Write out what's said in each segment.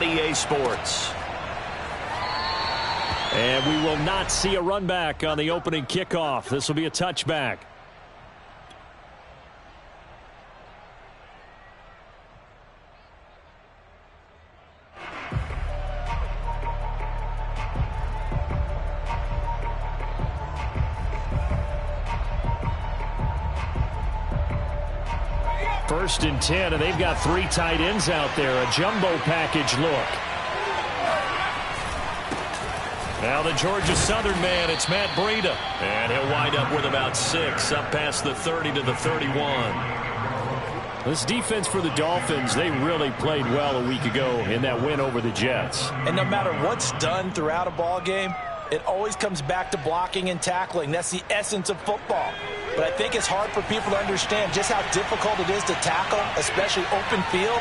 on EA Sports. And we will not see a run back on the opening kickoff. This will be a touchback. First and 10, and they've got 3 tight ends out there. A jumbo package look. Now the Georgia Southern man, it's Matt Breida. And he'll wind up with about 6, up past the 30 to the 31. This defense for the Dolphins, they really played well a week ago in that win over the Jets. And no matter what's done throughout a ball game, it always comes back to blocking and tackling. That's the essence of football. But I think it's hard for people to understand just how difficult it is to tackle, especially open field.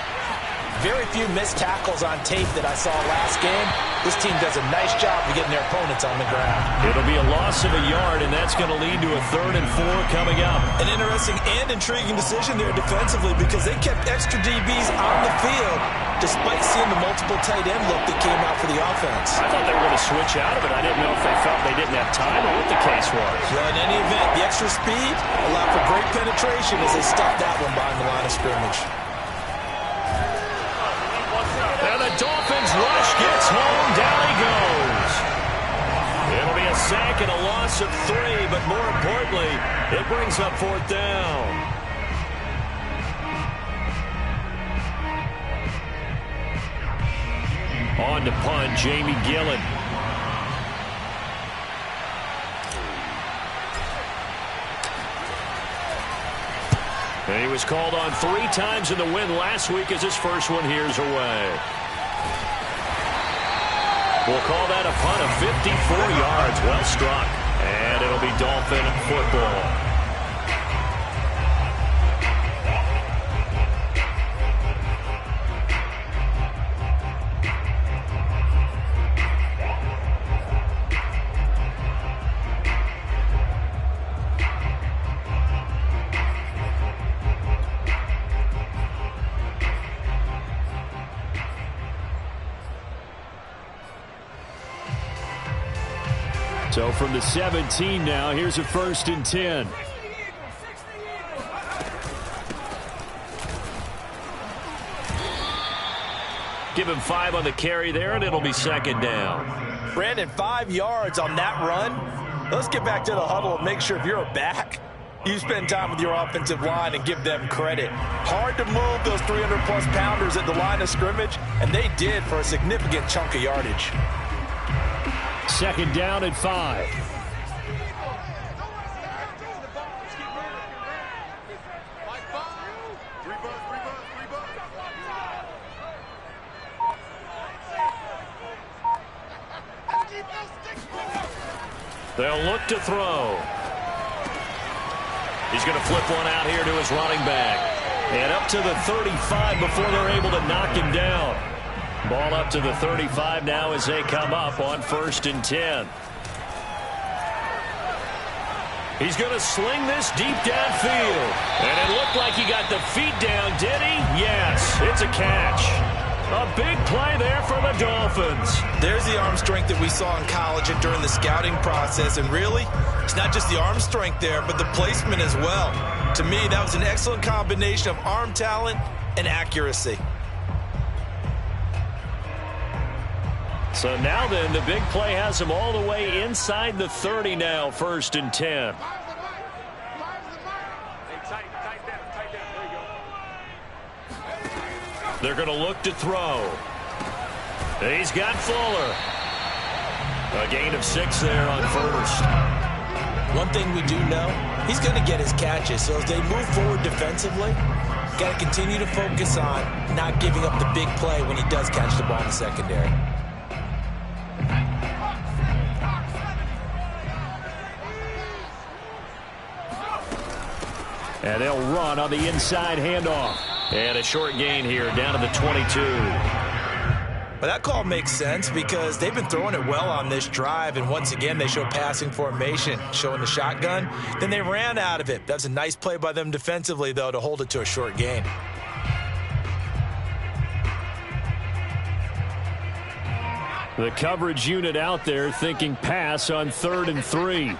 Very few missed tackles on tape that I saw last game. This team does a nice job of getting their opponents on the ground. It'll be a loss of a yard, and that's going to lead to a 3rd and 4 coming up. An interesting and intriguing decision there defensively because they kept extra DBs on the field despite seeing the multiple tight end look that came out for the offense. I thought they were going to switch out of it. I didn't know if they felt they didn't have time or what the case was. Well, in any event, the extra speed allowed for great penetration as they stuffed that one behind the line of scrimmage. And the Dolphins rush gets home. Down he goes. It'll be a sack and a loss of 3, but more importantly, it brings up 4th down. On to punt, Jamie Gillen. And he was called on 3 times in the win last week as his first one here's away. We'll call that a punt of 54 yards. Well struck. And it'll be Dolphin football. So from the 17 now, here's a 1st and 10. Give him 5 on the carry there, and it'll be 2nd down. Brandon, 5 yards on that run. Let's get back to the huddle and make sure if you're a back, you spend time with your offensive line and give them credit. Hard to move those 300-plus pounders at the line of scrimmage, and they did for a significant chunk of yardage. 2nd down and 5. They'll look to throw. He's going to flip one out here to his running back. And up to the 35 before they're able to knock him down. Ball up to the 35 now as they come up on 1st and 10. He's going to sling this deep downfield. And it looked like he got the feet down, did he? Yes, it's a catch. A big play there for the Dolphins. There's the arm strength that we saw in college and during the scouting process. And really, it's not just the arm strength there, but the placement as well. To me, that was an excellent combination of arm talent and accuracy. So now then, the big play has him all the way inside the 30 now, 1st and 10. They're going to look to throw. He's got Fuller. A gain of 6 there on 1st. One thing we do know, he's going to get his catches. So as they move forward defensively, got to continue to focus on not giving up the big play when he does catch the ball in the secondary. And they'll run on the inside handoff. And a short gain here down to the 22. But that call makes sense because they've been throwing it well on this drive. And once again, they show passing formation, showing the shotgun. Then they ran out of it. That's a nice play by them defensively, though, to hold it to a short gain. The coverage unit out there thinking pass on 3rd and 3.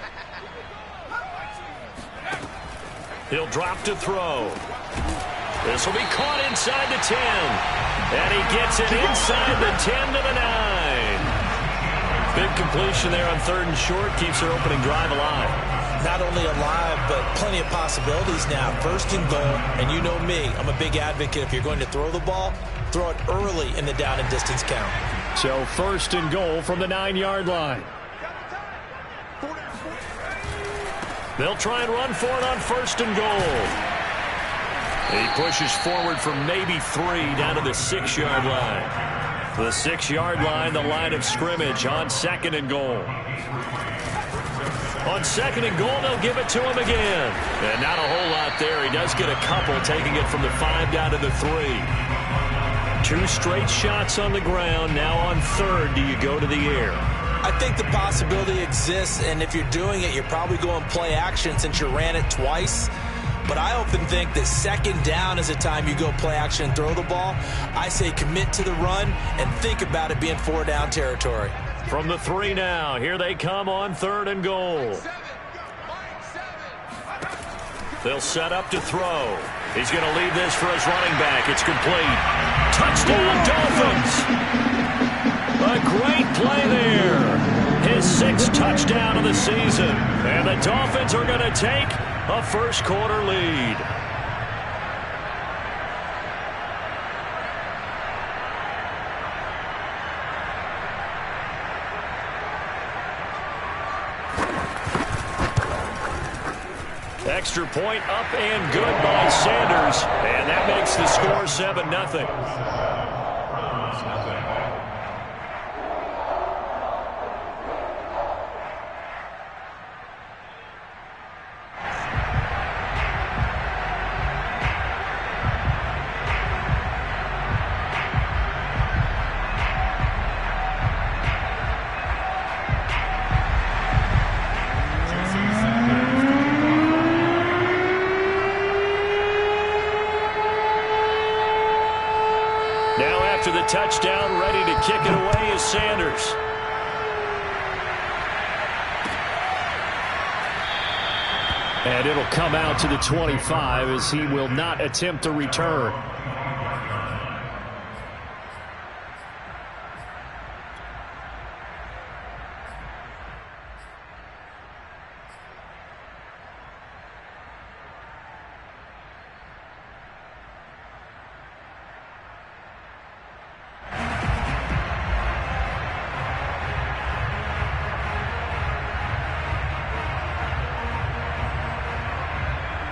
He'll drop to throw. This will be caught inside the 10. And he gets it inside the 10 to the 9. Big completion there on 3rd and short. Keeps their opening drive alive. Not only alive, but plenty of possibilities now. 1st and goal, and you know me. I'm a big advocate. If you're going to throw the ball, throw it early in the down and distance count. So 1st and goal from the 9-yard line. They'll try and run for it on 1st and goal. He pushes forward from maybe 3 down to the 6-yard line. The 6-yard line, the line of scrimmage on 2nd and goal. On 2nd and goal, they'll give it to him again. And not a whole lot there. He does get a couple, taking it from the 5 down to the 3. 2 straight shots on the ground. Now on 3rd, do you go to the air? I think the possibility exists, and if you're doing it, you're probably going play action since you ran it twice. But I often think that 2nd down is a time you go play action and throw the ball. I say commit to the run and think about it being 4-down territory. From the 3 now, here they come on 3rd and goal. They'll set up to throw. He's going to leave this for his running back. It's complete. Touchdown, Dolphins! A great play there. His 6th touchdown of the season. And the Dolphins are going to take a first-quarter lead. Extra point up and good by Sanders. And that makes the score 7-0. To the touchdown, ready to kick it away is Sanders. And it'll come out to the 25 as he will not attempt a return.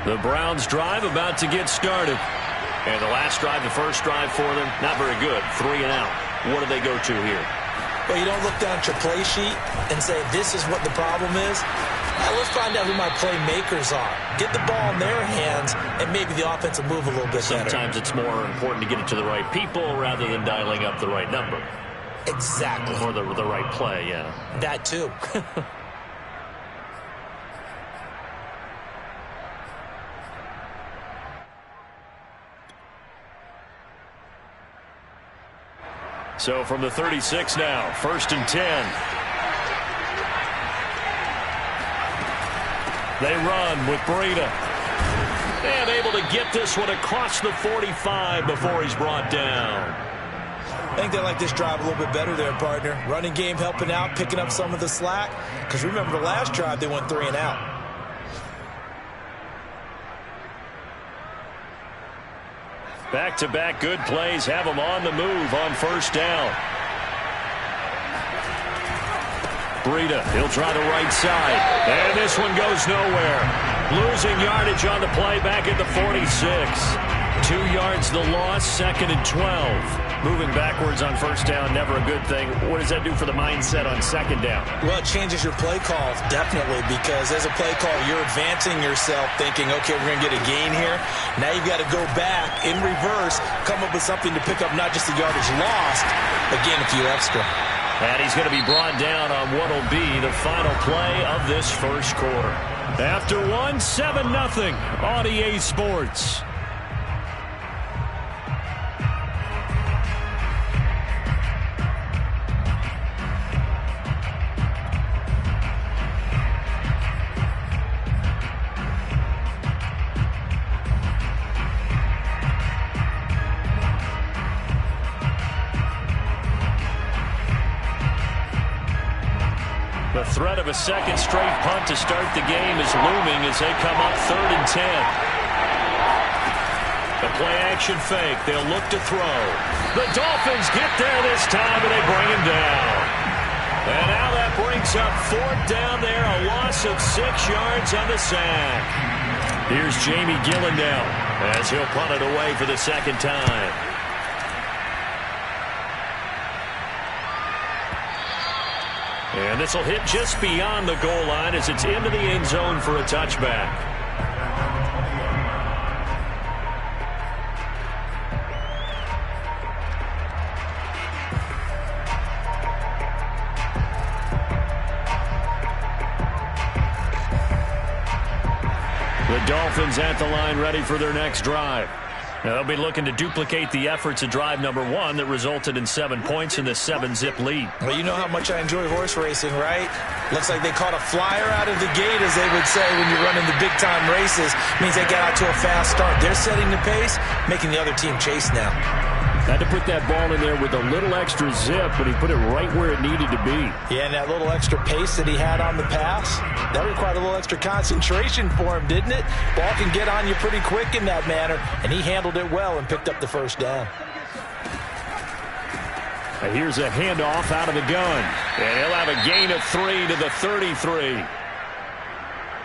The Browns drive about to get started. And the last drive, the first drive for them, not very good. 3 and out. What do they go to here? Well, you don't look down at your play sheet and say, this is what the problem is. Now, let's find out who my playmakers are. Get the ball in their hands, and maybe the offense will move a little bit better. Sometimes it's more important to get it to the right people rather than dialing up the right number. Exactly. Or the right play, yeah. That, too. So from the 36 now, 1st and 10. They run with Breida. And able to get this one across the 45 before he's brought down. I think they like this drive a little bit better there, partner. Running game helping out, picking up some of the slack. Because remember the last drive, they went 3 and out. Back-to-back good plays have them on the move on 1st down. Breida, he'll try the right side. And this one goes nowhere. Losing yardage on the play back at the 46. 2 yards the loss, 2nd and 12. Moving backwards on 1st down, never a good thing. What does that do for the mindset on 2nd down? Well, it changes your play call, definitely, because as a play call, you're advancing yourself thinking, okay, we're going to get a gain here. Now you've got to go back in reverse, come up with something to pick up not just the yardage lost, but gain a few extra. And he's going to be brought down on what will be the final play of this first quarter. After 7-0 on EA Sports. threat of a second straight punt to start the game is looming as they come up 3rd and 10. The play-action fake. They'll look to throw. The Dolphins get there this time, and they bring him down. And now that brings up 4th down there, a loss of 6 yards on the sack. Here's Jamie Gillen now as he'll punt it away for the second time. And this will hit just beyond the goal line as it's into the end zone for a touchback. The Dolphins at the line ready for their next drive. Now they'll be looking to duplicate the efforts of drive number 1 that resulted in 7 points in the 7-zip lead. Well, you know how much I enjoy horse racing, right? Looks like they caught a flyer out of the gate, as they would say when you're running the big-time races. Means they got out to a fast start. They're setting the pace, making the other team chase now. Had to put that ball in there with a little extra zip, but he put it right where it needed to be. Yeah, and that little extra pace that he had on the pass, that required a little extra concentration for him, didn't it? Ball can get on you pretty quick in that manner, and he handled it well and picked up the first down. Here's a handoff out of the gun, and he'll have a gain of 3 to the 33.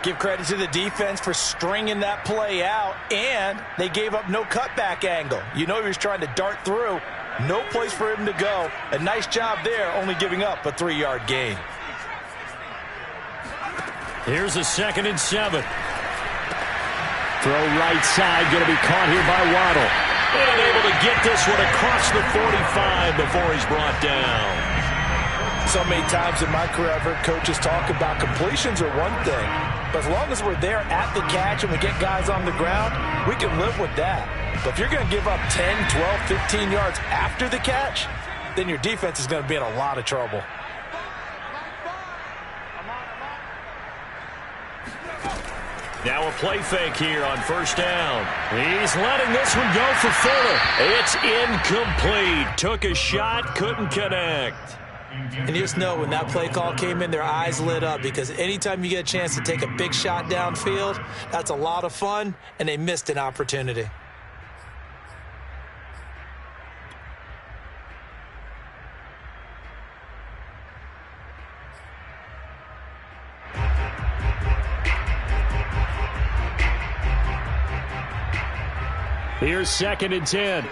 Give credit to the defense for stringing that play out, and they gave up no cutback angle. You know he was trying to dart through. No place for him to go. A nice job there, only giving up a 3-yard gain. Here's a 2nd and 7. Throw right side, going to be caught here by Waddle. And able to get this one across the 45 before he's brought down. So many times in my career I've heard coaches talk about completions are one thing, but as long as we're there at the catch and we get guys on the ground, we can live with that. But if you're going to give up 10, 12, 15 yards after the catch, then your defense is going to be in a lot of trouble. Now a play fake here on 1st down. He's letting this one go for Fuller. It's incomplete. Took a shot, couldn't connect. And you just know when that play call came in, their eyes lit up, because anytime you get a chance to take a big shot downfield, that's a lot of fun, and they missed an opportunity. Here's 2nd and 10.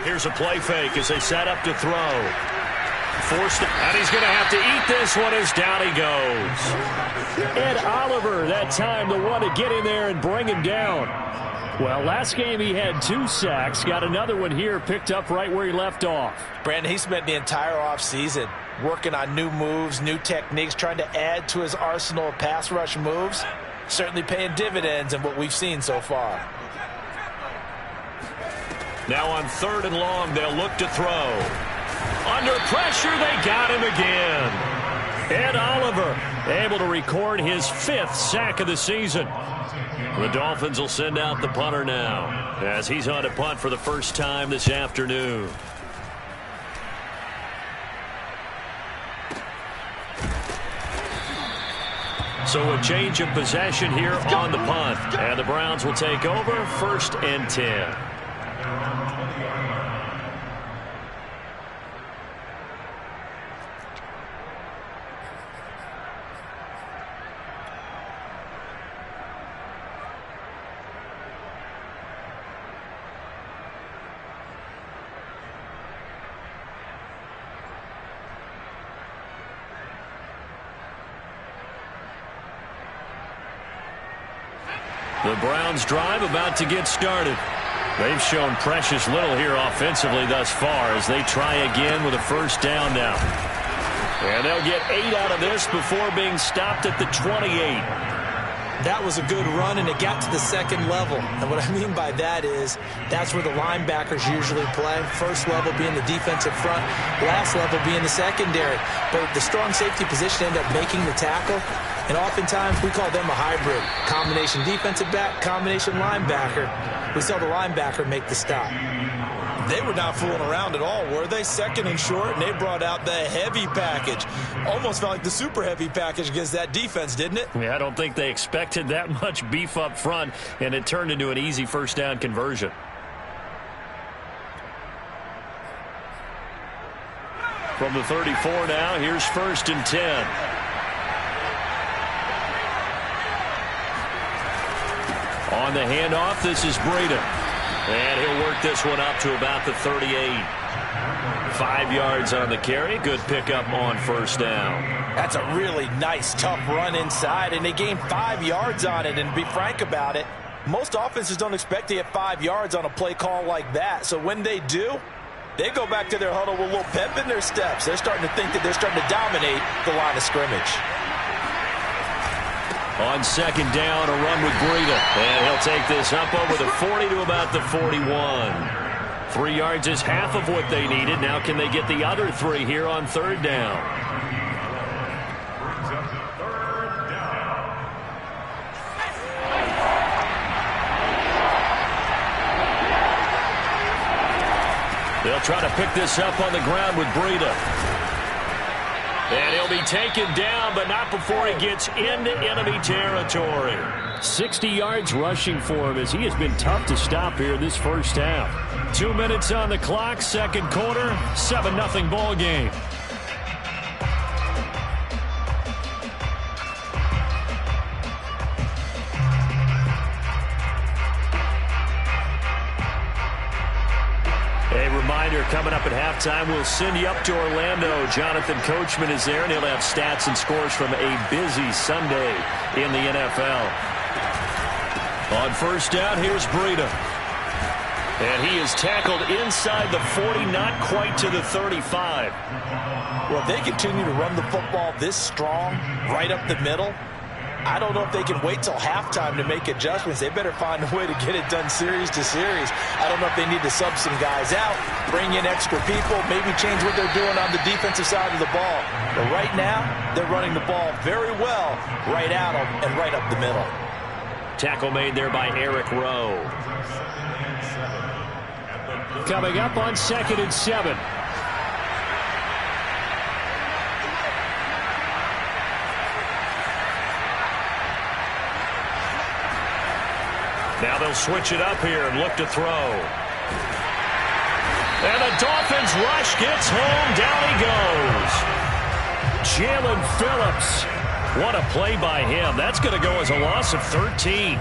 Here's a play fake as they set up to throw. Forced it, and he's going to have to eat this one as down he goes. Ed Oliver, that time the one to get in there and bring him down. Well, last game he had 2 sacks. Got another one here, picked up right where he left off. Brandon, he spent the entire offseason working on new moves, new techniques, trying to add to his arsenal of pass rush moves. Certainly paying dividends in what we've seen so far. Now on 3rd and long, they'll look to throw. Under pressure, they got him again. Ed Oliver able to record his 5th sack of the season. The Dolphins will send out the punter now as he's on a punt for the first time this afternoon. So a change of possession here on the punt. And the Browns will take over 1st and 10. The Browns drive about to get started. They've shown precious little here offensively thus far as they try again with a 1st down now. And they'll get 8 out of this before being stopped at the 28. That was a good run, and it got to the 2nd level. And what I mean by that is that's where the linebackers usually play. First level being the defensive front, last level being the secondary. But the strong safety position ended up making the tackle. And oftentimes we call them a hybrid. Combination defensive back, combination linebacker. We saw the linebacker make the stop. They were not fooling around at all, were they? Second and short, and they brought out the heavy package. Almost felt like the super heavy package against that defense, didn't it? Yeah, I don't think they expected that much beef up front, and it turned into an easy first down conversion. From the 34 now, here's 1st and 10. On the handoff, this is Breida. And he'll work this one up to about the 38. 5 yards on the carry. Good pickup on first down. That's a really nice, tough run inside, and they gained 5 yards on it. And to be frank about it, most offenses don't expect to get 5 yards on a play call like that. So when they do, they go back to their huddle with a little pep in their steps. They're starting to think that they're starting to dominate the line of scrimmage. On second down, a run with Breida. And he'll take this up over the 40 to about the 41. 3 yards is half of what they needed. Now can they get the other 3 here on third down? They'll try to pick this up on the ground with Breida. And he'll be taken down, but not before he gets into enemy territory. 60 yards rushing for him as he has been tough to stop here this first half. 2 minutes on the clock, second quarter, 7-0 ball game. Coming up at halftime, we'll send you up to Orlando. Jonathan Coachman is there, and he'll have stats and scores from a busy Sunday in the NFL. On first down, here's Breida. And he is tackled inside the 40, not quite to the 35. Well, if they continue to run the football this strong, right up the middle, I don't know if they can wait till halftime to make adjustments. They better find a way to get it done series to series. I don't know if they need to sub some guys out, bring in extra people, maybe change what they're doing on the defensive side of the ball. But right now, they're running the ball very well right at them and right up the middle. Tackle made there by Eric Rowe. Coming up on 2nd and 7. Now they'll switch it up here and look to throw. And the Dolphins rush gets home. Down he goes. Jalen Phillips. What a play by him. That's going to go as a loss of 13.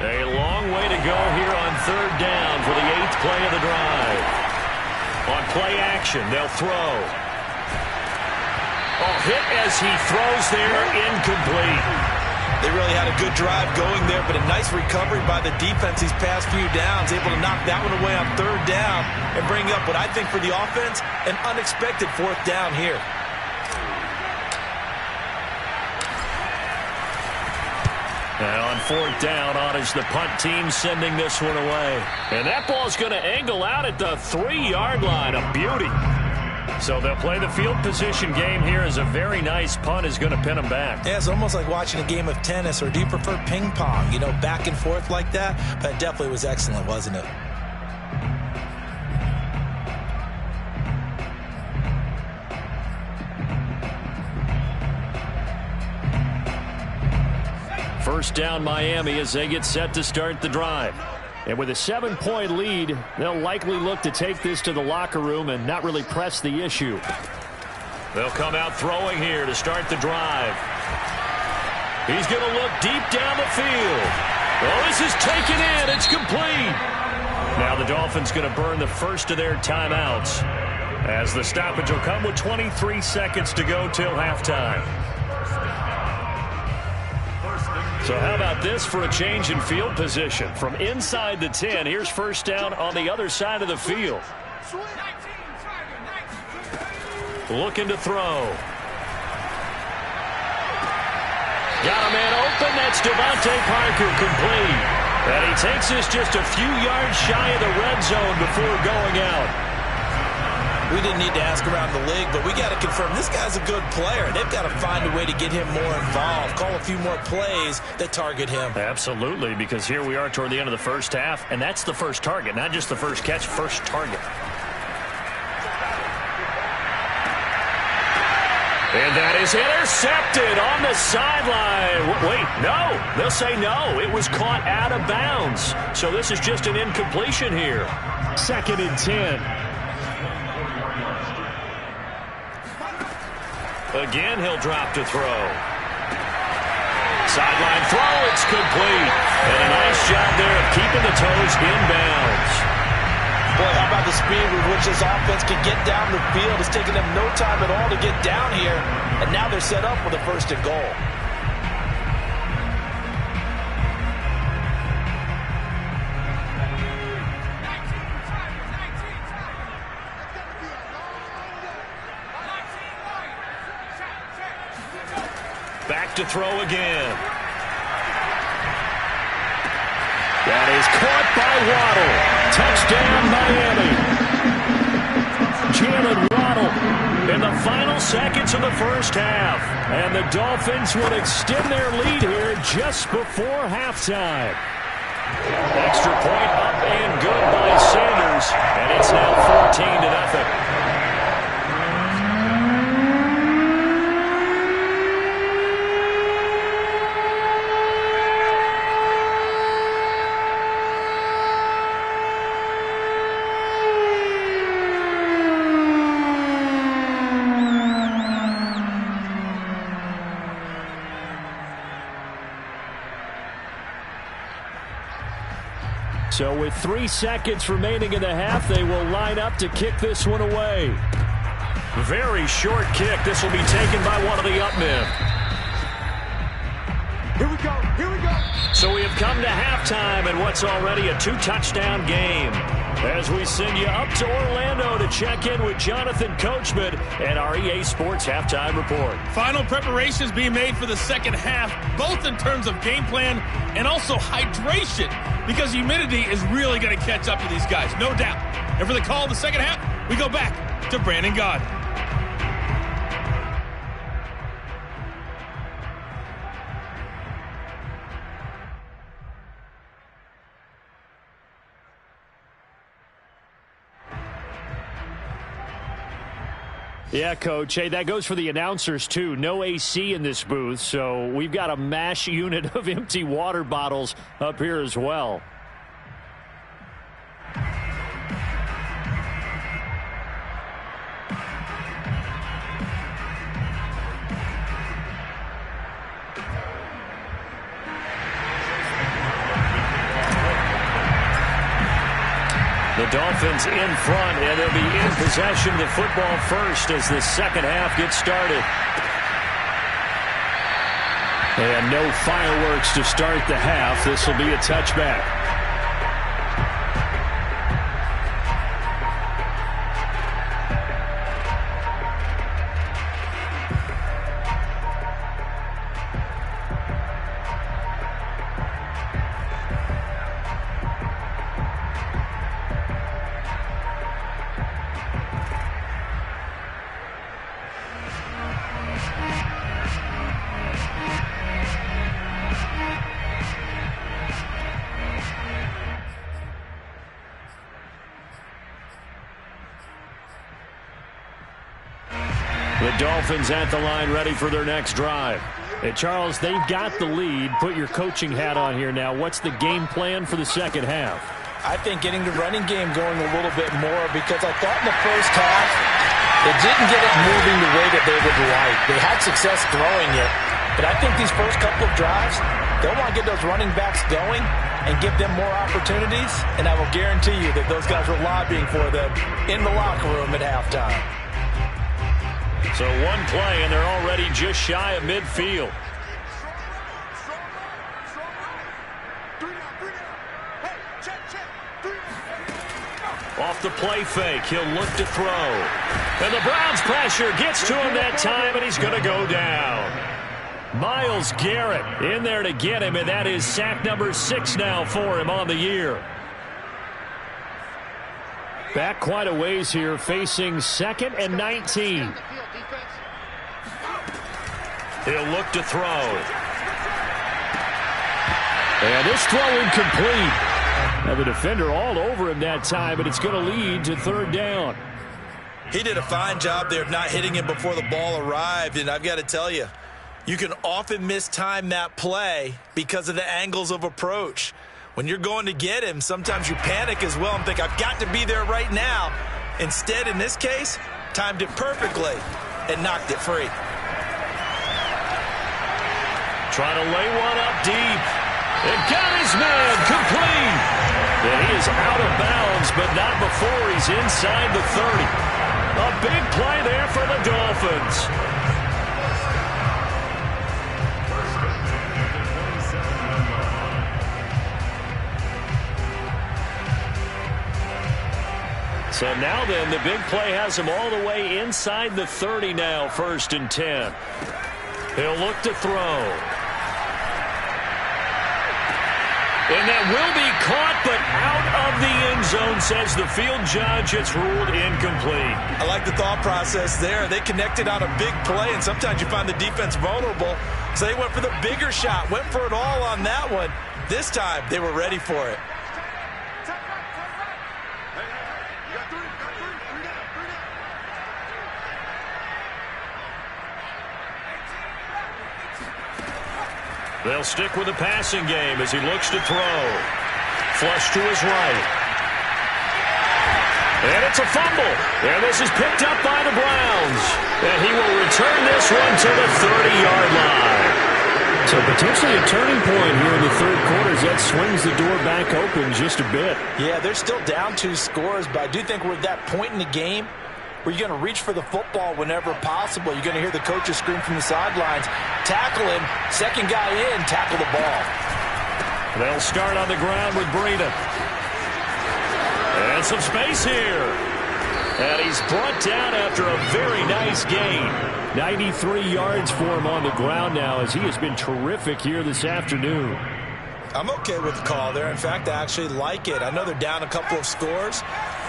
A long way to go here on third down for the 8th play of the drive. On play action, they'll throw. Oh, hit as he throws there, incomplete. They really had a good drive going there, but a nice recovery by the defense these past few downs, able to knock that one away on third down and bring up what I think for the offense, an unexpected 4th down here. And on 4th down, on is the punt team sending this one away. And that ball's going to angle out at the 3-yard line. A beauty. So they'll play the field position game here as a very nice punt is going to pin them back. Yeah, it's almost like watching a game of tennis, or do you prefer ping pong? You know, back and forth like that? But it definitely was excellent, wasn't it? First down Miami as they get set to start the drive. And with a 7-point lead, they'll likely look to take this to the locker room and not really press the issue. They'll come out throwing here to start the drive. He's going to look deep down the field. Well, this is taken in. It's complete. Now the Dolphins going to burn the first of their timeouts as the stoppage will come with 23 seconds to go till halftime. So how about this for a change in field position? From inside the 10, here's first down on the other side of the field. Looking to throw. Got a man open. That's Devontae Parker, complete. And he takes this just a few yards shy of the red zone before going out. We didn't need to ask around the league, but we got to confirm this guy's a good player. They've got to find a way to get him more involved, call a few more plays that target him. Absolutely, because here we are toward the end of the first half, and that's the first target, not just the first catch, first target. And that is intercepted on the sideline. Wait, no. They'll say no. It was caught out of bounds. So this is just an incompletion here. 2nd and 10. Again, he'll drop to throw. Sideline throw, it's complete. And a nice job there of keeping the toes inbounds. Boy, how about the speed with which this offense can get down the field? It's taken them no time at all to get down here, and now they're set up with a 1st and goal. Back to throw again. That is caught by Waddle. Touchdown, Miami. Jalen Waddle in the final seconds of the first half. And the Dolphins will extend their lead here just before halftime. Extra point up and good by Sanders. And it's now 14-0. So with 3 seconds remaining in the half, they will line up to kick this one away. Very short kick. This will be taken by one of the up men. Here we go. Here we go. So we have come to halftime in what's already a 2-touchdown game. As we send you up to Orlando to check in with Jonathan Coachman and our EA Sports Halftime Report. Final preparations being made for the second half, both in terms of game plan and also hydration, because humidity is really going to catch up to these guys, no doubt. And for the call of the second half, we go back to Brandon Gaudin. Yeah, Coach. Hey, that goes for the announcers, too. No AC in this booth, so we've got a mash unit of empty water bottles up here as well. The Dolphins in front, and they'll be in possession of the football first as the second half gets started. And no fireworks to start the half. This will be a touchback. The Dolphins at the line ready for their next drive. Hey, Charles, they've got the lead. Put your coaching hat on here now. What's the game plan for the second half? I think getting the running game going a little bit more, because I thought in the first half they didn't get it moving the way that they would like. They had success throwing it, but I think these first couple of drives, they'll want to get those running backs going and give them more opportunities, and I will guarantee you that those guys were lobbying for them in the locker room at halftime. So one play, and they're already just shy of midfield. Off the play fake, he'll look to throw. And the Browns pressure gets to him that time, and he's going to go down. Myles Garrett in there to get him, and that is sack number 6 now for him on the year. Back quite a ways here, facing 2nd and 19. He'll look to throw. And this throw incomplete. Now the defender all over him that time, but it's going to lead to 3rd down. He did a fine job there of not hitting him before the ball arrived, and I've got to tell you, you can often mistime that play because of the angles of approach. When you're going to get him, sometimes you panic as well and think, I've got to be there right now. Instead, in this case, timed it perfectly and knocked it free. Trying to lay one up deep. And got his man complete. And he is out of bounds, but not before he's inside the 30. A big play there for the Dolphins. So now then, the big play has him all the way inside the 30 now, 1st and 10. He'll look to throw. And that will be caught, but out of the end zone, says the field judge. It's ruled incomplete. I like the thought process there. They connected on a big play, and sometimes you find the defense vulnerable. So they went for the bigger shot, went for it all on that one. This time, they were ready for it. They'll stick with the passing game as he looks to throw. Flush to his right. And it's a fumble. And this is picked up by the Browns. And he will return this one to the 30-yard line. So potentially a turning point here in the 3rd quarter as that swings the door back open just a bit. Yeah, they're still down 2 scores, but I do think we're at that point in the game where you're going to reach for the football whenever possible. You're going to hear the coaches scream from the sidelines, tackle him, 2nd guy in, tackle the ball. They'll start on the ground with Breida. And some space here. And he's brought down after a very nice gain. 93 yards for him on the ground now as he has been terrific here this afternoon. I'm okay with the call there. In fact, I actually like it. I know they're down a couple of scores,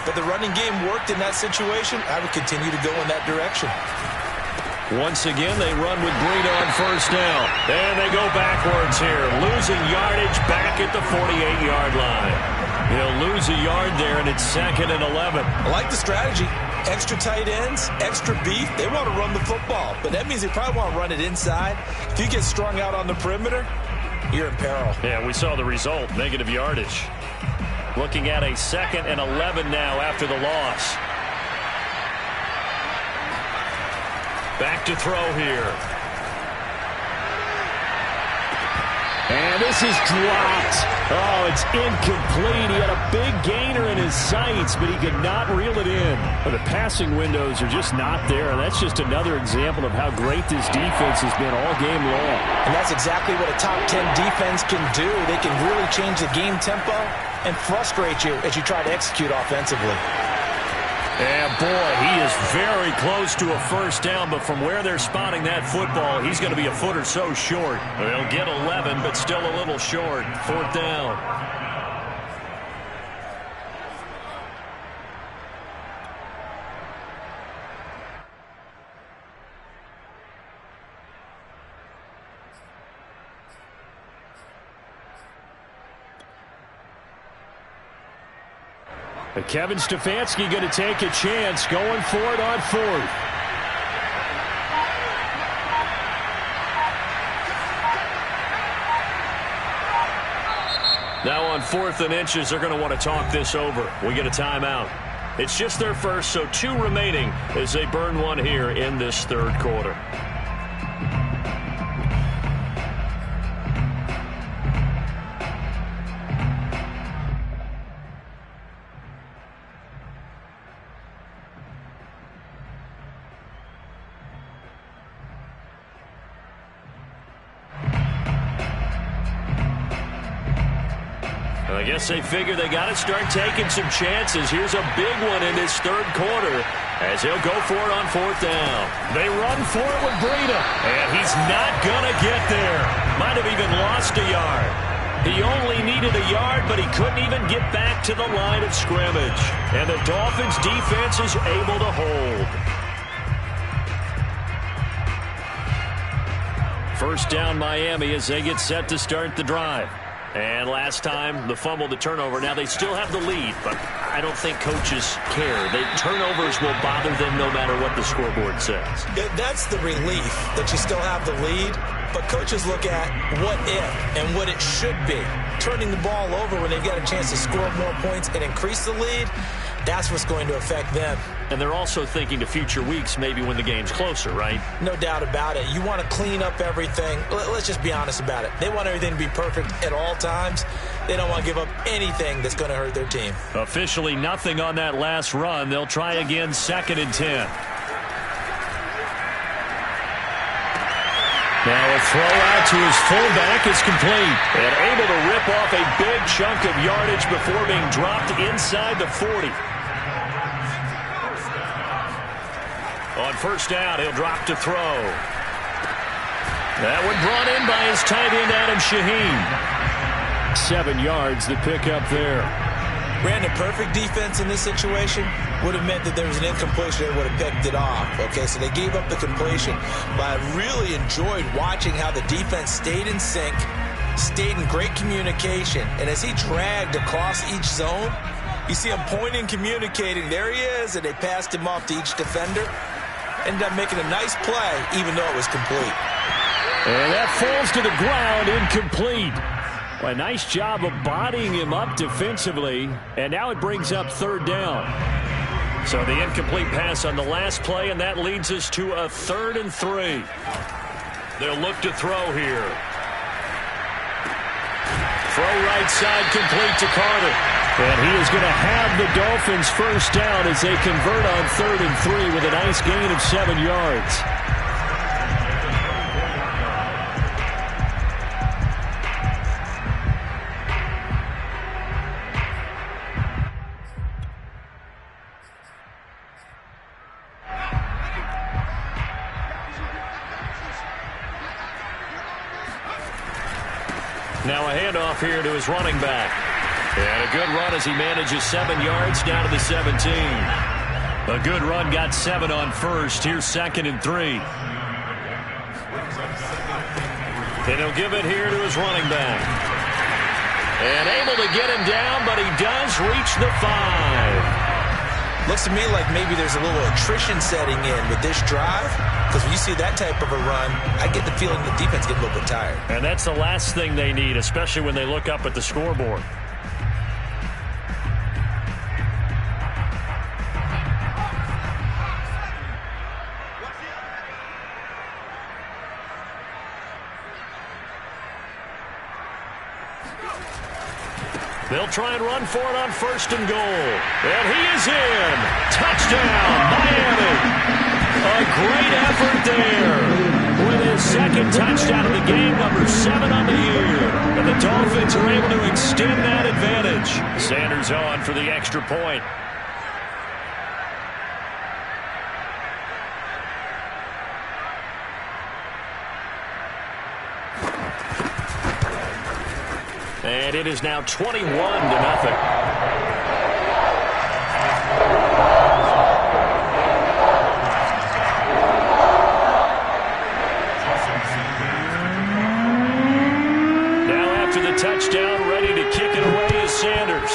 but the running game worked in that situation. I would continue to go in that direction. Once again, they run with Breida on 1st down. And they go backwards here, losing yardage back at the 48-yard line. He'll lose a yard there, and it's 2nd and 11. I like the strategy. Extra tight ends, extra beef. They want to run the football, but that means they probably want to run it inside. If you get strung out on the perimeter, you're in peril. Yeah, we saw the result, negative yardage. Looking at a 2nd and 11 now after the loss. Back to throw here. And this is dropped. Oh, it's incomplete. He had a big gainer in his sights, but he could not reel it in. But the passing windows are just not there. That's just another example of how great this defense has been all game long. And that's exactly what a top 10 defense can do. They can really change the game tempo and frustrate you as you try to execute offensively. And boy, he is very close to a 1st down, but from where they're spotting that football, he's going to be a foot or so short. They'll get 11, but still a little short. 4th down. But Kevin Stefanski going to take a chance going for it on 4th. Now on 4th and inches, they're going to want to talk this over. We get a timeout. It's just their first, so 2 remaining as they burn one here in this 3rd quarter. I guess they figure they got to start taking some chances. Here's a big one in this 3rd quarter as he'll go for it on 4th down. They run for it with Breida, and he's not going to get there. Might have even lost a yard. He only needed a yard, but he couldn't even get back to the line of scrimmage. And the Dolphins' defense is able to hold. First down, Miami, as they get set to start the drive. And last time, the fumble, the turnover. Now, they still have the lead, but I don't think coaches care. The turnovers will bother them no matter what the scoreboard says. That's the relief that you still have the lead, but coaches look at what if and what it should be. Turning the ball over when they've got a chance to score more points and increase the lead, that's what's going to affect them. And they're also thinking to future weeks, maybe when the game's closer, right? No doubt about it. You want to clean up everything. Let's just be honest about it. They want everything to be perfect at all times. They don't want to give up anything that's going to hurt their team. Officially nothing on that last run. They'll try again, 2nd and 10. Now a throw out to his fullback is complete. And able to rip off a big chunk of yardage before being dropped inside the 40. On first down, he'll drop to throw. That one brought in by his tight end, Adam Shaheen. 7 yards, the pickup there. Brandon, perfect defense in this situation would have meant that there was an incompletion. They would have picked it off. Okay, so they gave up the completion. But I really enjoyed watching how the defense stayed in sync, stayed in great communication. And as he dragged across each zone, you see him pointing, communicating. There he is, and they passed him off to each defender. Ended up making a nice play, even though it was complete. And that falls to the ground, incomplete. Well, a nice job of bodying him up defensively, and now it brings up 3rd down. So the incomplete pass on the last play, and that leads us to a 3rd and 3. They'll look to throw here. Throw right side, complete to Carter. And he is going to have the Dolphins first down as they convert on 3rd and 3 with a nice gain of 7 yards. Now a handoff here to his running back. And a good run as he manages 7 yards down to the 17. A good run, got 7 on first. Here's 2nd and 3. And he'll give it here to his running back. And able to get him down, but he does reach the 5. Looks to me like maybe there's a little attrition setting in with this drive. Because when you see that type of a run, I get the feeling the defense gets a little bit tired. And that's the last thing they need, especially when they look up at the scoreboard. They'll try and run for it on 1st and goal. And he is in. Touchdown, Miami. A great effort there. With his 2nd touchdown of the game, number 7 on the year. And the Dolphins are able to extend that advantage. Sanders on for the extra point. And it is now 21-0. Touchdown, ready to kick it away is Sanders.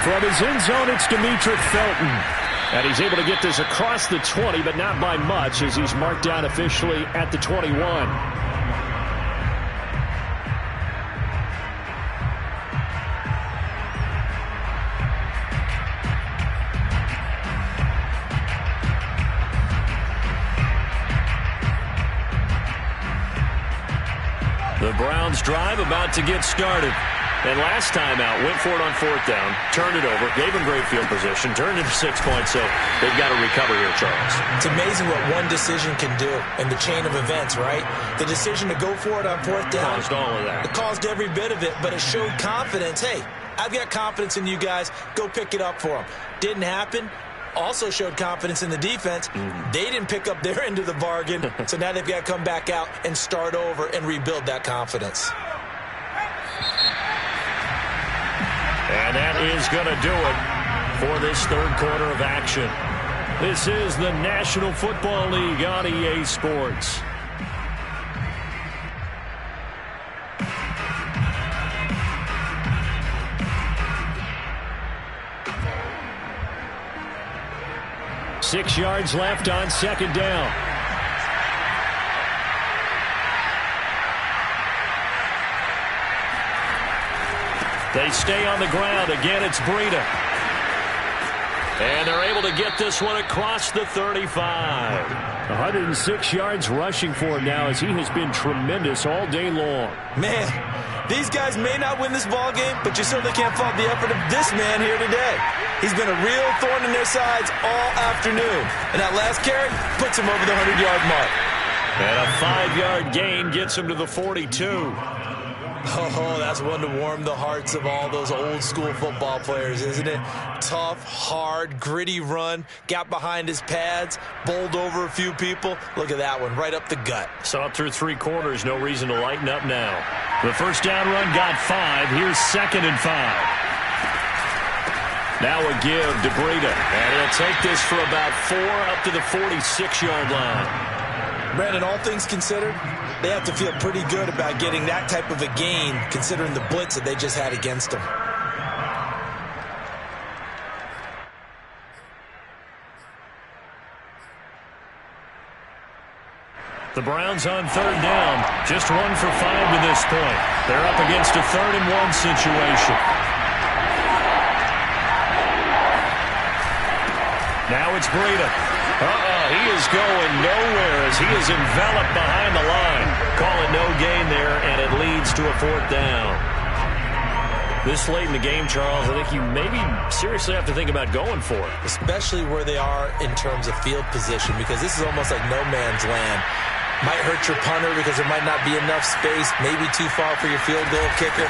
From his end zone, it's Demetric Felton. And he's able to get this across the 20, but not by much, as he's marked down officially at the 21. The Browns drive about to get started. And last time out, went for it on 4th down, turned it over, gave them great field position, turned it to 6 points, so they've got to recover here, Charles. It's amazing what one decision can do in the chain of events, right? The decision to go for it on 4th down. Caused all of that. It caused every bit of it, but it showed confidence. Hey, I've got confidence in you guys. Go pick it up for them. Didn't happen. also showed confidence in the defense. They didn't pick up their end of the bargain, so now they've got to come back out and start over and rebuild that confidence. And that is going to do it for this third quarter of action. This is the National Football League on EA Sports. Six yards left on second down. They stay on the ground. Again, it's Breida. And they're able to get this one across the 35. 106 yards rushing for him now as he has been tremendous all day long. Man, these guys may not win this ball game, but you certainly can't fault the effort of this man here today. He's been a real thorn in their sides all afternoon. And that last carry puts him over the 100-yard mark. And a 5-yard gain gets him to the 42. Oh, that's one to warm the hearts of all those old-school football players, isn't it? Tough, hard, gritty run, got behind his pads, bowled over a few people. Look at that one, right up the gut. Saw it through 3 quarters, no reason to lighten up now. The first down run got 5. Here's 2nd and 5. Now a give to Breida, and he'll take this for about 4 up to the 46-yard line. Brandon, all things considered, they have to feel pretty good about getting that type of a gain, considering the blitz that they just had against them. The Browns on 3rd down, just 1 for 5 to this point. They're up against a 3rd and 1 situation. Now it's Breida. He is going nowhere as he is enveloped behind the line. Call it no gain there, and it leads to a 4th down. This late in the game, Charles, I think you maybe seriously have to think about going for it. Especially where they are in terms of field position, because this is almost like no man's land. Might hurt your punter because there might not be enough space, maybe too far for your field goal kicker.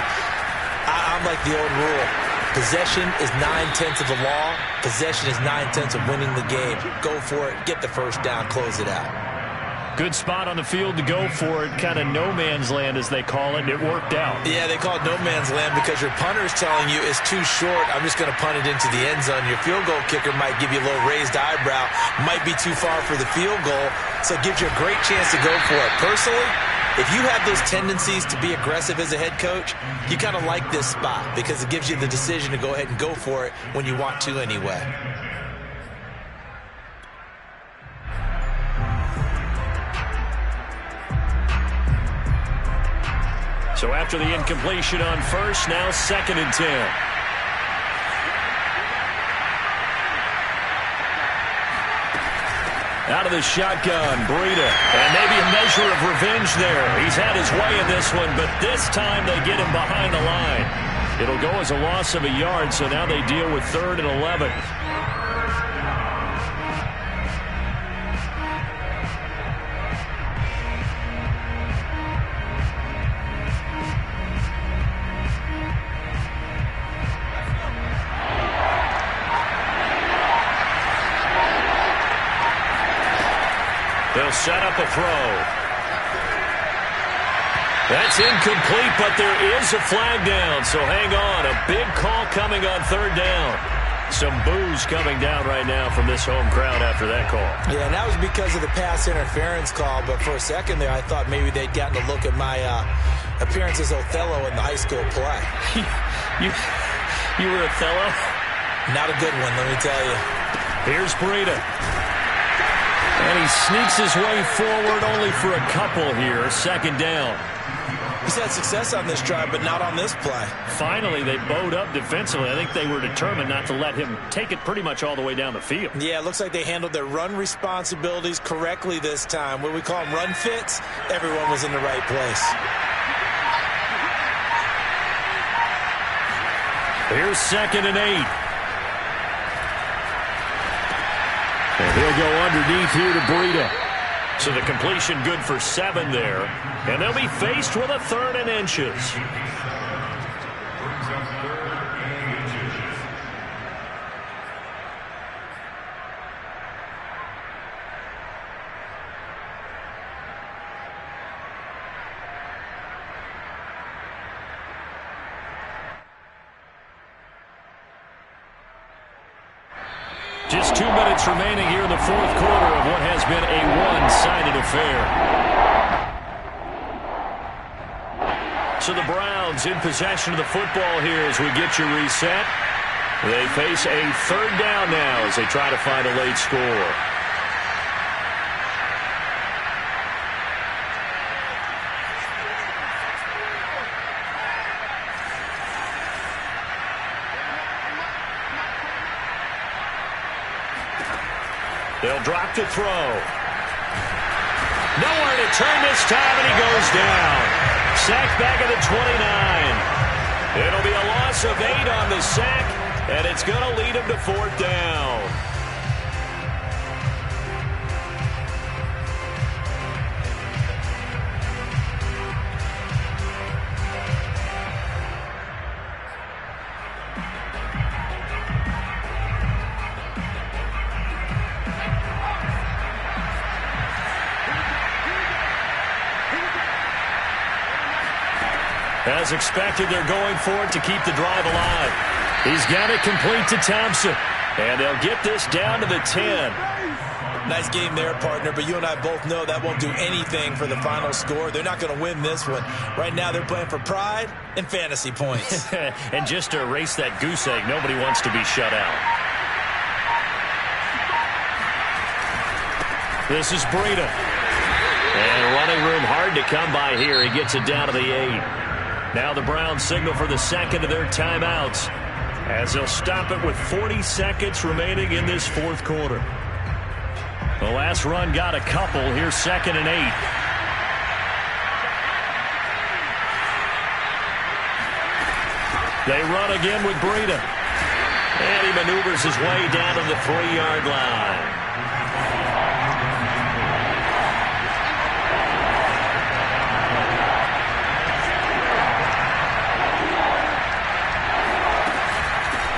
I'm like the old rule. Possession is 9/10 of the law. Possession is 9/10 of winning the game. Go for it. Get the first down. Close it out. Good spot on the field to go for it. Kind of no man's land, as they call it, and it worked out. Yeah, they call it no man's land because your punter is telling you it's too short. I'm just going to punt it into the end zone. Your field goal kicker might give you a little raised eyebrow. Might be too far for the field goal, so it gives you a great chance to go for it. Personally, if you have those tendencies to be aggressive as a head coach, you kind of like this spot because it gives you the decision to go ahead and go for it when you want to anyway. So after the incompletion on first, now 2nd and 10. Out of the shotgun, Breida. And maybe a measure of revenge there. He's had his way in this one, but this time they get him behind the line. It'll go as a loss of a yard, so now they deal with 3rd and 11. They'll set up a throw. That's incomplete, but there is a flag down, so hang on. A big call coming on 3rd down. Some boos coming down right now from this home crowd after that call. Yeah, and that was because of the pass interference call, but for a second there I thought maybe they'd gotten a look at my appearance as Othello in the high school play. You were Othello? Not a good one, let me tell you. Here's Breida. And he sneaks his way forward only for a couple here. 2nd down. He's had success on this drive, but not on this play. Finally, they bowed up defensively. I think they were determined not to let him take it pretty much all the way down the field. Yeah, it looks like they handled their run responsibilities correctly this time. What we call them run fits, everyone was in the right place. Here's 2nd and 8. And he'll go underneath here to Breida. So the completion good for 7 there. And they'll be faced with a 3rd and inches. Just 2 minutes remaining here in the fourth quarter of what has been a one-sided affair. So the Browns in possession of the football here as we get you reset. They face a third down now as they try to find a late score. They'll drop to throw. Nowhere to turn this time, and he goes down. Sacked back at the 29. It'll be a loss of 8 on the sack, and it's going to lead him to fourth down. As expected, they're going for it to keep the drive alive. He's got it complete to Thompson. And they'll get this down to the 10. Nice game there, partner, but you and I both know that won't do anything for the final score. They're not going to win this one. Right now, they're playing for pride and fantasy points. And just to erase that goose egg, nobody wants to be shut out. This is Breida. And running room hard to come by here. He gets it down to the 8. Now the Browns signal for the second of their timeouts as they'll stop it with 40 seconds remaining in this fourth quarter. The last run got a couple. Here's 2nd and 8. They run again with Breida. And he maneuvers his way down to the 3-yard line.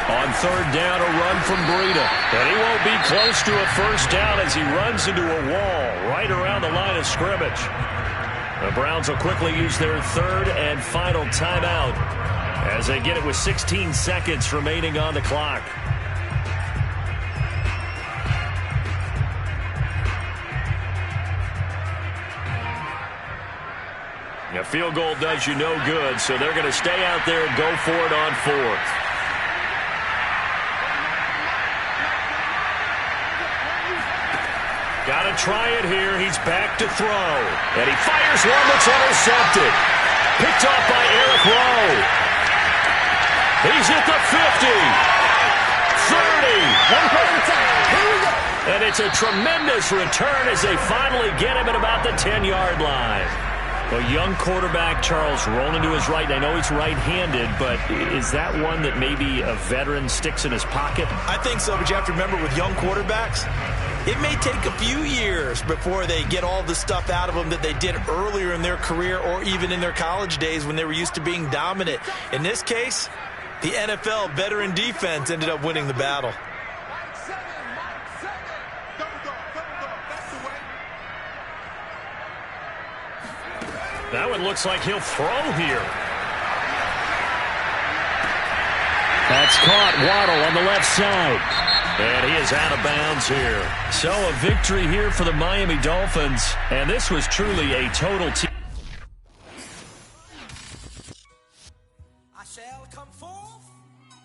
On third down, a run from Breida. And he won't be close to a first down as he runs into a wall right around the line of scrimmage. The Browns will quickly use their third and final timeout as they get it with 16 seconds remaining on the clock. A field goal does you no good, so they're going to stay out there and go for it on fourth. Got to try it here. He's back to throw. And he fires one that's intercepted. Picked off by Eric Rowe. He's at the 50. 30. And it's a tremendous return as they finally get him at about the 10-yard line. A young quarterback, Charles, rolling to his right. I know he's right-handed, but is that one that maybe a veteran sticks in his pocket? I think so, but you have to remember with young quarterbacks, it may take a few years before they get all the stuff out of them that they did earlier in their career or even in their college days when they were used to being dominant. In this case, the NFL veteran defense ended up winning the battle. That one looks like he'll throw here. That's caught. Waddle on the left side. And he is out of bounds here. So a victory here for the Miami Dolphins. And this was truly a total team.